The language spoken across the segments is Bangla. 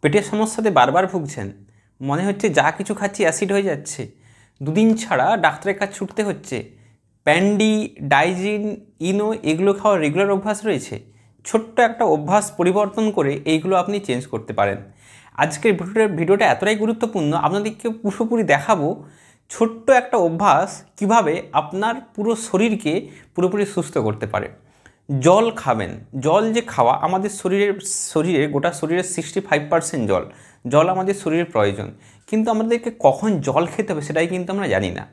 পেটের সমস্যাতে বারবার ভুগছেন, মনে হচ্ছে যা কিছু খাচ্ছি অ্যাসিড হয়ে যাচ্ছে, দুদিন ছাড়া ডাক্তারের কাছে ছুটতে হচ্ছে, প্যান্ডি, ডাইজিন, ইনো এগুলো খাওয়ার রেগুলার অভ্যাস রয়েছে। ছোট্ট একটা অভ্যাস পরিবর্তন করে এইগুলো আপনি চেঞ্জ করতে পারেন। আজকের ভিডিওটা এতটাই গুরুত্বপূর্ণ, আপনাদেরকে পুরোপুরি দেখাবো ছোট্ট একটা অভ্যাস কিভাবে আপনার পুরো শরীরকে পুরোপুরি সুস্থ করতে পারে। জল খাবেন। জল যে খাওয়া আমাদের শরীরে গোটা শরীরের 65% জল। জল আমাদের শরীরের প্রয়োজন, কিন্তু আমাদেরকে কখন জল খেতে হবে সেটাই কিন্তু আমরা জানি না।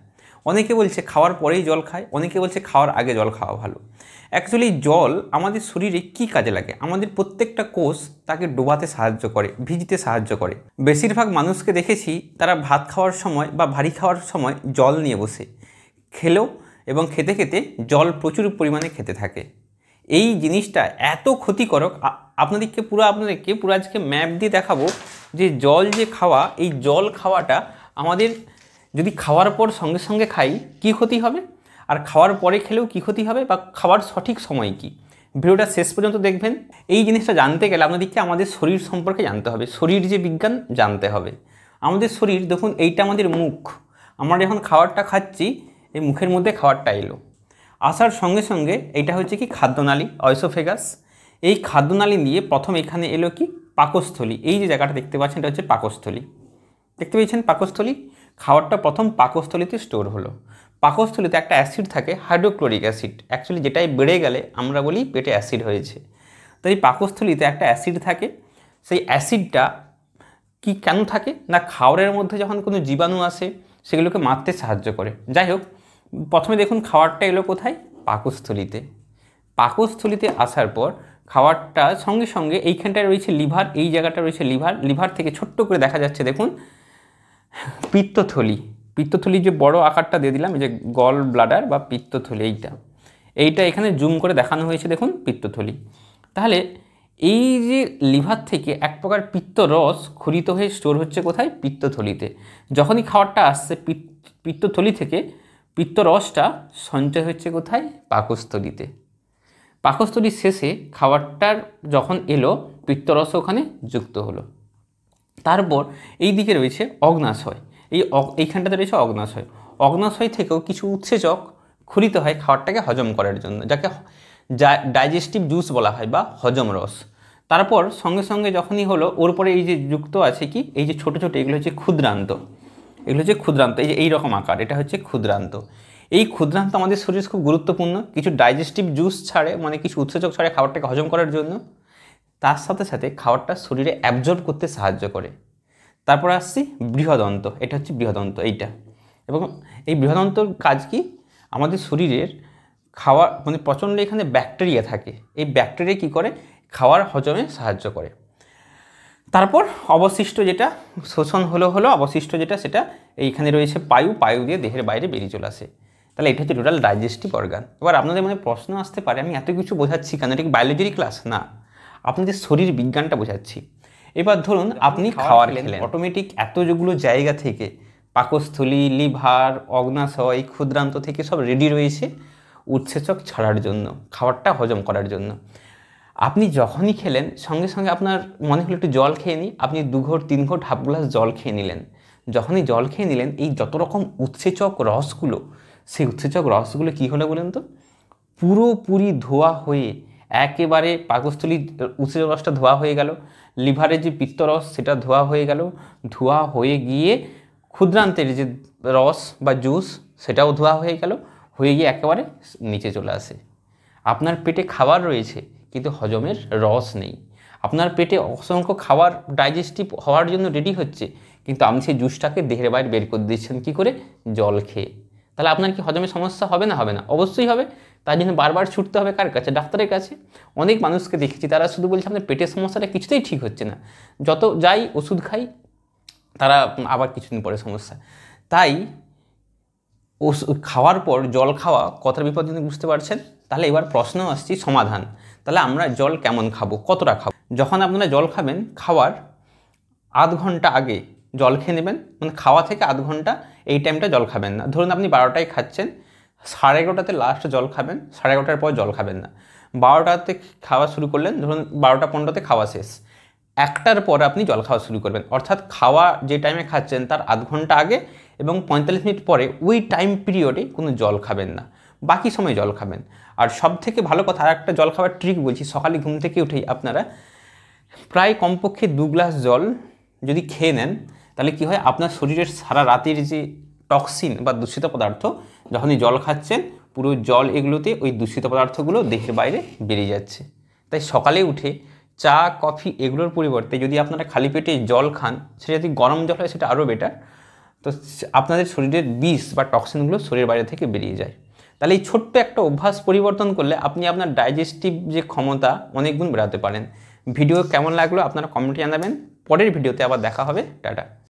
অনেকে বলছে খাওয়ার পরেই জল খায়, অনেকে বলছে খাওয়ার আগে জল খাওয়া ভালো। অ্যাকচুয়ালি জল আমাদের শরীরে কি কাজে লাগে? আমাদের প্রত্যেকটা কোষ তাকে ডোবাতে সাহায্য করে, ভিজতে সাহায্য করে। বেশিরভাগ মানুষকে দেখেছি তারা ভাত খাওয়ার সময় বা ভারী খাওয়ার সময় জল নিয়ে বসে খেলেও এবং খেতে খেতে জল প্রচুর পরিমাণে খেতে থাকে। এই জিনিসটা এত ক্ষতিকারক, আপনাদেরকে পুরো আজকে ম্যাপ দিয়ে দেখাবো যে জল যে খাওয়া, এই জল খাওয়াটা আমাদের যদি খাওয়ার পর সঙ্গে সঙ্গে খাই কী ক্ষতি হবে, আর খাওয়ার পরে খেলেও কী ক্ষতি হবে, বা খাওয়ার সঠিক সময় কী। ভিডিওটা শেষ পর্যন্ত দেখবেন। এই জিনিসটা জানতে গেলে আপনাদেরকে আমাদের শরীর সম্পর্কে জানতে হবে, শরীর যে বিজ্ঞান জানতে হবে। আমাদের শরীর দেখুন, এইটা আমাদের মুখ। আমরা যখন খাবারটা খাচ্ছি, এই মুখের মধ্যে খাবারটা এলো, আসার সঙ্গে সঙ্গে এইটা হচ্ছে কি খাদ্যনালী, অয়েসোফেগাস। এই খাদ্যনালী নিয়ে প্রথম এখানে এলো কি পাকস্থলী। এই যে জায়গাটা দেখতে পাচ্ছেন এটা হচ্ছে পাকস্থলী। দেখতে পেয়েছেন পাকস্থলী? খাবারটা প্রথম পাকস্থলীতে স্টোর হলো। পাকস্থলীতে একটা অ্যাসিড থাকে, হাইড্রোক্লোরিক অ্যাসিড। অ্যাকচুয়ালি যেটাই বেড়ে গেলে আমরা বলি পেটে অ্যাসিড হয়েছে। তো এই পাকস্থলীতে একটা অ্যাসিড থাকে। সেই অ্যাসিডটা কি কেন থাকে না, খাবারের মধ্যে যখন কোনো জীবাণু আসে সেগুলোকে মারতে সাহায্য করে। যাই হোক, প্রথমে দেখুন খাবারটা এলো কোথায়? পাকস্থলীতে। পাকস্থলীতে আসার পর খাবারটা সঙ্গে সঙ্গে এইখানটায় রয়েছে লিভার, এই জায়গাটা রয়েছে লিভার। লিভার থেকে ছোট্ট করে দেখা যাচ্ছে দেখুন পিত্তথলি। পিত্তথলির যে বড় আকারটা দিয়ে দিলাম, এই যে গল ব্লাডার বা পিত্তথলি, এইটা এখানে জুম করে দেখানো হয়েছে দেখুন পিত্তথলি। তাহলে এই যে লিভার থেকে এক প্রকার পিত্তরস খরিত হয়ে স্টোর হচ্ছে কোথায়? পিত্তথলিতে। যখনই খাবারটা আসছে পিত্তথলি থেকে, পিত্তরসটা সঞ্চয় হচ্ছে কোথায়? পাকস্থলীতে। পাকস্থলীর শেষে খাবারটার যখন এলো, পিত্তরস ওখানে যুক্ত হলো। তারপর এই দিকে রয়েছে অগ্নাশয়। এইখানটাতে রয়েছে অগ্নাশয়। অগ্নাশয় থেকেও কিছু উৎসেচক খরিত হয় খাবারটাকে হজম করার জন্য, যাকে ডাইজেস্টিভ জুস বলা হয় বা হজম রস। তারপর সঙ্গে সঙ্গে যখনই হলো, ওর পরে এই যে যুক্ত আছে কি, এই যে ছোটো ছোটো এগুলো হচ্ছে ক্ষুদ্রান্ত। এগুলো হচ্ছে ক্ষুদ্রান্ত, এই যে এইরকম আকার, এটা হচ্ছে ক্ষুদ্রান্ত। এই ক্ষুদ্রান্ত আমাদের শরীরে খুব গুরুত্বপূর্ণ, কিছু ডাইজেস্টিভ জুস ছাড়ে, মানে কিছু উৎসেচক ছাড়ে খাবারটাকে হজম করার জন্য। তার সাথে সাথে খাবারটা শরীরে অ্যাবজর্ব করতে সাহায্য করে। তারপর আসছি বৃহদন্ত। এটা হচ্ছে বৃহদন্ত, এইটা। এবং এই বৃহদন্তর কাজ কি? আমাদের শরীরের খাওয়ার মানে প্রচণ্ড এখানে ব্যাকটেরিয়া থাকে, এই ব্যাকটেরিয়া কী করে? খাওয়ার হজমে সাহায্য করে। তারপর অবশিষ্ট যেটা শোষণ হলো অবশিষ্ট যেটা, সেটা এইখানে রয়েছে পায়ু দিয়ে দেহের বাইরে বেরিয়ে চলে আসে। তাহলে এটা হচ্ছে টোটাল ডাইজেস্টিভ অর্গান। এবার আপনাদের মনে প্রশ্ন আসতে পারে, আমি এত কিছু বোঝাচ্ছি কেন, এটা কি বায়োলজির ক্লাস? না, আপনাদের শরীর বিজ্ঞানটা বোঝাচ্ছি। এবার ধরুন আপনি খাওয়ার খেলেন, অটোমেটিক এতগুলো জায়গা থেকে, পাকস্থলী, লিভার, অগ্নাশয়, ক্ষুদ্রান্ত থেকে সব রেডি রয়েছে উৎসেচক ছাড়ার জন্য, খাবারটা হজম করার জন্য। আপনি যখনই খেলেন সঙ্গে সঙ্গে আপনার মনে হলো একটু জল খেয়ে নিই, আপনি 2 ঘট 3 ঘট হাফ গ্লাস জল খেয়ে নিলেন। যখনই জল খেয়ে নিলেন, এই যত রকম উৎসেচক রসগুলো, সেই উৎসেচক রসগুলো কী হলো বলেন তো? পুরোপুরি ধোয়া হয়ে একেবারে পাকস্থলীর উৎসেচক রসটা ধোয়া হয়ে গেল, লিভারের যে পিত্তরস সেটা ধোয়া হয়ে গেল, ধোয়া হয়ে গিয়ে ক্ষুদ্রান্তের যে রস বা জুস সেটাও ধোয়া হয়ে গেল, হয়ে গিয়ে একেবারে নিচে চলে আসে। আপনার পেটে খাবার রয়েছে কিন্তু হজমের রস নেই। আপনার পেটে অসংখ্য খাবার ডাইজেস্টিভ হওয়ার জন্য রেডি হচ্ছে, কিন্তু আপনি সেই জুসটাকে দেহের বাইরে বের করে দিচ্ছেন কী করে? জল খেয়ে। তাহলে আপনার কি হজমের সমস্যা হবে না? হবে না, অবশ্যই হবে। তার জন্য বারবার ছুটতে হবে কার কাছে? ডাক্তারের কাছে। অনেক মানুষকে দেখেছি তারা শুধু বলছে আপনার পেটের সমস্যাটা কিছুতেই ঠিক হচ্ছে না, যত যাই ওষুধ খাই তারা আবার কিছুদিন পরে সমস্যা। তাই খাওয়ার পর জল খাওয়া কতটা বিপজ্জনক বুঝতে পারছেন? তাহলে এবার প্রশ্ন আসছে সমাধান। তাহলে আমরা জল কেমন খাবো, কতটা খাবো? যখন আপনারা জল খাবেন, খাওয়ার আধ ঘন্টা আগে জল খেয়ে নেবেন। মানে খাওয়া থেকে আধ ঘন্টা এই টাইমটা জল খাবেন না। ধরুন আপনি 12টায় খাচ্ছেন, 11:30টাতে লাস্ট জল খাবেন, 11:30টার পর জল খাবেন না। 12টাতে খাওয়া শুরু করলেন, ধরুন 12টা 15তে খাওয়া শেষ, 1টার পর আপনি জল খাওয়া শুরু করবেন, অর্থাৎ খাওয়া যে টাইমে খাচ্ছেন তার আধ ঘন্টা আগে এবং 45 মিনিট পরে ওই টাইম পিরিয়ডে কোনো জল খাবেন না, বাকি সময় জল খাবেন। আর সব থেকে ভালো কথা, আর একটা জল খাওয়ার ট্রিক বলছি, সকালে ঘুম থেকে উঠেই আপনারা প্রায় কমপক্ষে 2 গ্লাস জল যদি খেয়ে নেন, তাহলে কি হয়, আপনার শরীরের সারা রাতের যে টক্সিন বা দূষিত পদার্থ, যখনই জল খাচ্ছেন পুরো জল এগুলোতে ওই দূষিত পদার্থগুলো দেহের বাইরে বেরিয়ে যাচ্ছে। তাই সকালে উঠে চা কফি এগুলোর পরিবর্তে যদি আপনারা খালি পেটে জল খান, সেটা যদি গরম জল হয় সেটা আরও বেটার, তো আপনাদের শরীরের বিষ বা টক্সিনগুলো শরীরের বাইরে থেকে বেরিয়ে যায়। তাহলে এই ছোট্ট একটা অভ্যাস পরিবর্তন করলে আপনি আপনার ডাইজেস্টিভ যে ক্ষমতা অনেক গুণ বাড়াতে পারেন। ভিডিও কেমন লাগলো আপনারা কমেন্টে জানাবেন। পরের ভিডিওতে আবার দেখা হবে। টাটা।